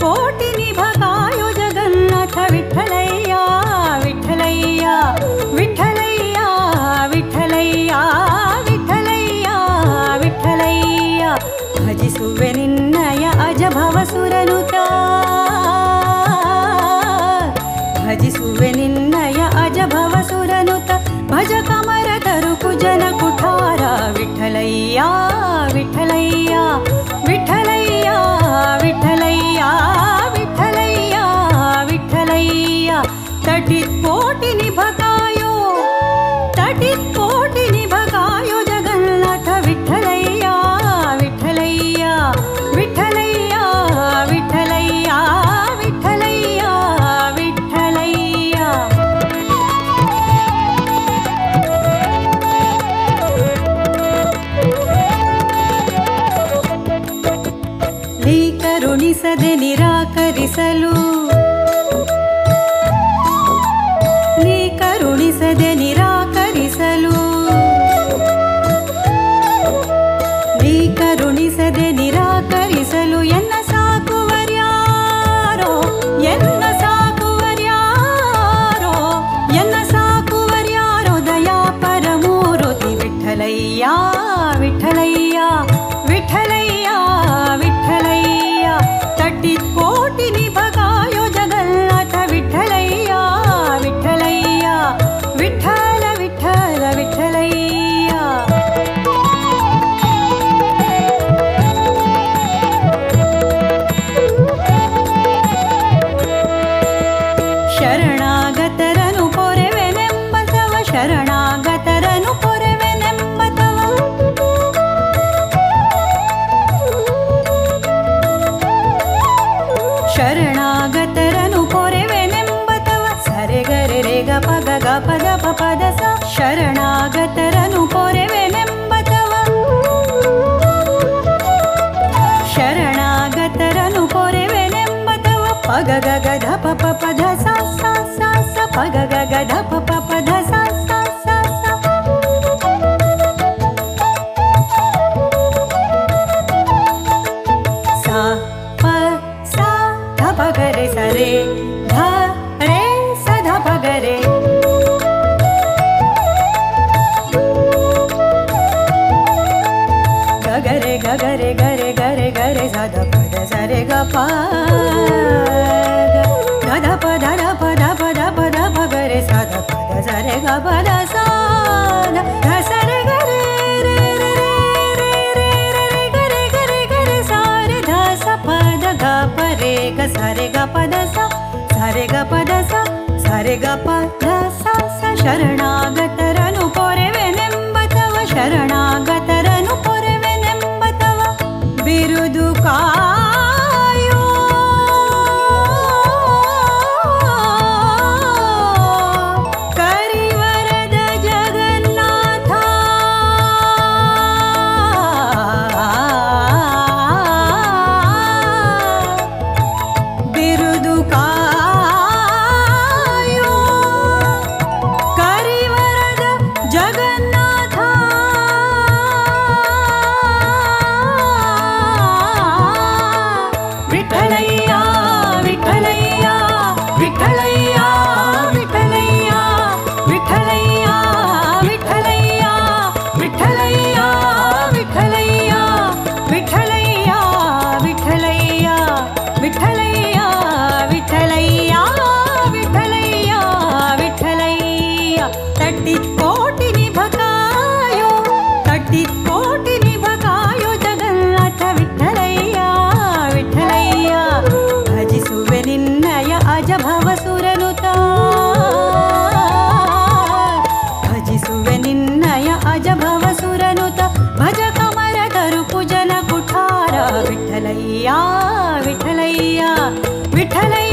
कोटि निभकायो जगन्नाथ विठ्ठलय्या विठ्ठलय्या विठ्ठलय्या विठ्ठलय्या विठ्ठलय्या विठ्ठलय्या भजिसुवे निन्नय अजभवसुरनुता भजिसुवे निन्नय अजभवसुरनुता भज कमर तरुकु जन कुठार विठ्ठलय्या विठ्ठलय्या विठ्ठलय्या विठ्ठलय्या विठ्ठलय्या विठ्ठलय्या तटित कोटि निभकायो जगन्नाथ विठ्ठलय्या विठ्ठलय्या विठ्ठलय्या विठ्ठलय्या विठ्ठलय्या विठ्ठलय्या ಕರುಣಿಸದೆ ನಿರಾಕರಿಸಲು ನೀ ಕರುಣಿಸದೆ ನಿರಾಕರಿಸಲು ನೀ ಕರುಣಿಸದೆ ನಿರಾಕರಿಸಲು ಎನ್ನ ಸಾಕುವರ್ಯಾರೋ ಎನ್ನ ಸಾಕುವರ್ಯಾರೋ ಎನ್ನ ಸಾಕುವರ್ಯಾರೋ ದಯಾ ಪರಮೂರುತಿ ವಿಠ್ಠಲಯ್ಯ ವಿಠ್ಠಲಯ್ಯ ವಿಠ್ಠಲಯ್ಯ ವಿಠ್ಠಲಯ್ಯ तटित कोटि निभकायो जगन्नाथ विठ्ठलय्या विठ्ठलय्या विठ्ठल विठ्ठल विठ्ठलय्या ಶರಣಾಗತರನು ಪೊರೆವೆನೆಂಬತವ ಶರಣಾಗತರನು ಪೊರೆವೆನೆಂಬತವ ಶರಣಾಗತರನು ಪೊರೆವೆನೆಂಬತವ ಸರೆ ಗರೆ ರೆ ಗ ಪ ಗ ಗ ಪ ದ ಪ ಪ ದ ಸ ಶರಣಾಗತರನು ಪೊರೆವೆನೆಂಬತವ ಶರಣಾಗತರನು ಪೊರೆವೆನೆಂಬತವ ಪ ಗ ಗ ಗ ಧ ಪ ಪ ಪ ಧ ಸ ಸ ಸ ಸ ಪ ಗ ಗ ಗ ಧ ಪ ಪ ಪ ಧ ಸ ಸ ಸ ಸ ಸ ಪ ಸ ಧ ಪ ಗ ರೆ ಸ ರೆ ಧ ರೆ ಸ ಧ ಪ ಗ ರೆ ಗ ಗ ರೆ ಗ ಗ ರೆ ಗ ರೆ ಗ ರೆ ಗ ರೆ ಸ ಧ ಪ ದ ಸ ರೆ ಗ ಪ ಗ ಧ ಪ ಧ ಧ ಪ ಧ ಪ ಧ ಪ ಧ ಪ ಗ ರೆ ಸ ಧ ಪ ದ ಸ ರೆ ಗ ಪ ದ ಸ ಧ ಸ ರೆ ಗ ರೆ ರೆ ರೆ ರೆ ರೆ ರೆ ರೆ ಗ ರೆ ಗ ರೆ ಗ ರೆ ಸ ರೆ ಧ ಸ ಪ ದ ಗ ಪ ರೆ ಗ ಸ ರೆ ಗ ಪ ದ ಸ ರೆ ಗ ಪ ದ ಸ ರೆ ಗ ಪ ದ ಸ ಸ ಶರಣಾಗತರನು ಪೊರೆವೆನೆಂಬತವ ಶರಣಾಗತರನು ಪೊರೆವೆನೆಂಬತವ ಬಿರುದು ಕಾಯೋ ಕರಿವರದ ಜಗನ್ನಾಥ ಬಿರುದು ಕಾಯೋ ಕರಿವರದ ಜಗನ್ನಾಥ ವಿಠ್ಠಲಯ್ಯ ವಿಠ್ಠಲಯ್ಯ ವಿಠ್ಠಲಯ್ಯ ವಿಠ್ಠಲಯ್ಯ ವಿಠ್ಠಲಯ್ಯ ವಿಠ್ಠಲಯ್ಯ ವಿಠ್ಠಲಯ್ಯ ವಿಠ್ಠಲಯ್ಯ ವಿಠ್ಠಲಯ್ಯ ವಿಠ್ಠಲಯ್ಯ ವಿಠ್ಠಲಯ್ಯ ವಿಠ್ಠಲಯ್ಯ ವಿಠ್ಠಲಯ್ಯ ವಿಠ್ಠಲಯ್ಯ ತಟ್ಟಿತ್ ಕೋಟಿ ನಿಭಕಾಯೋ ತಟ್ಟಿತ್ ಕೋಟಿ ನಿಭಕಾಯೋ ಜಗನ್ನಾಥ ವಿಠ್ಠಲಯ್ಯ ವಿಠ್ಠಲಯ್ಯ ಭಜಿಸುವೆ ನಿನ್ನಯ ಅಜಭವಸುರನುತ ಭಜಿಸುವೆ ನಿನ್ನಯ ಅಜಭವಸುರನುತ ಭಜ ಕಮರ ತರುಪು ಜನ ಕುಠಾರ ವಿಠ್ಠಲಯ್ಯ ವಿಠ್ಠಲಯ್ಯ ವಿಠ್ಠಲಯ್ಯ